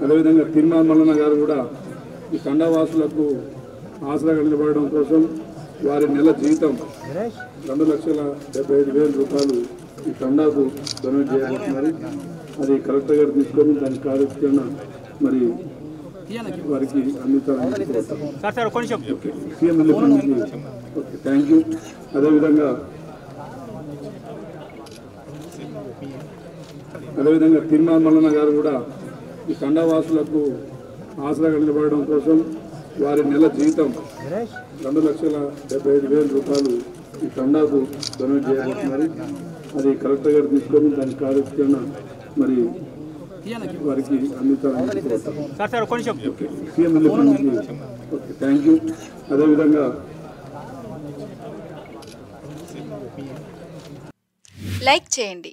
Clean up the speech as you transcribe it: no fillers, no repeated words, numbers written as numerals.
అదేవిధంగా తిరుమల మల్లన్న గారు కూడా ఈ తండావాసులకు ఆసరాగా నిలబడడం కోసం వారి నెల జీతం 2,75,000 రూపాయలు ఈ తండాకు డొనేట్ చేయబోతున్నారు. అది కలెక్టర్ గారు తీసుకొని దాని కార్యక్రమణ మరి వారికి అందించాలని సీఎం రిలీఫ్ ఫండ్కి ఓకే థ్యాంక్ యూ. అదేవిధంగా తిరుమల మల్లన్న గారు కూడా ఈ తండావాసులకు ఆసరాగా నిలబడడం కోసం వారి నెల జీతం 2,75,000 రూపాయలు ఈ తండాకు డొనేట్ చేయబోతున్నారు. అది కలెక్టర్ గారు తీసుకొని దాని కార్యక్రమణ మరి వారికి అందించాలని సీఎం రిలీఫ్ ఫండ్కి ఓకే థ్యాంక్ యూ. అదేవిధంగా లైక్ చేయండి.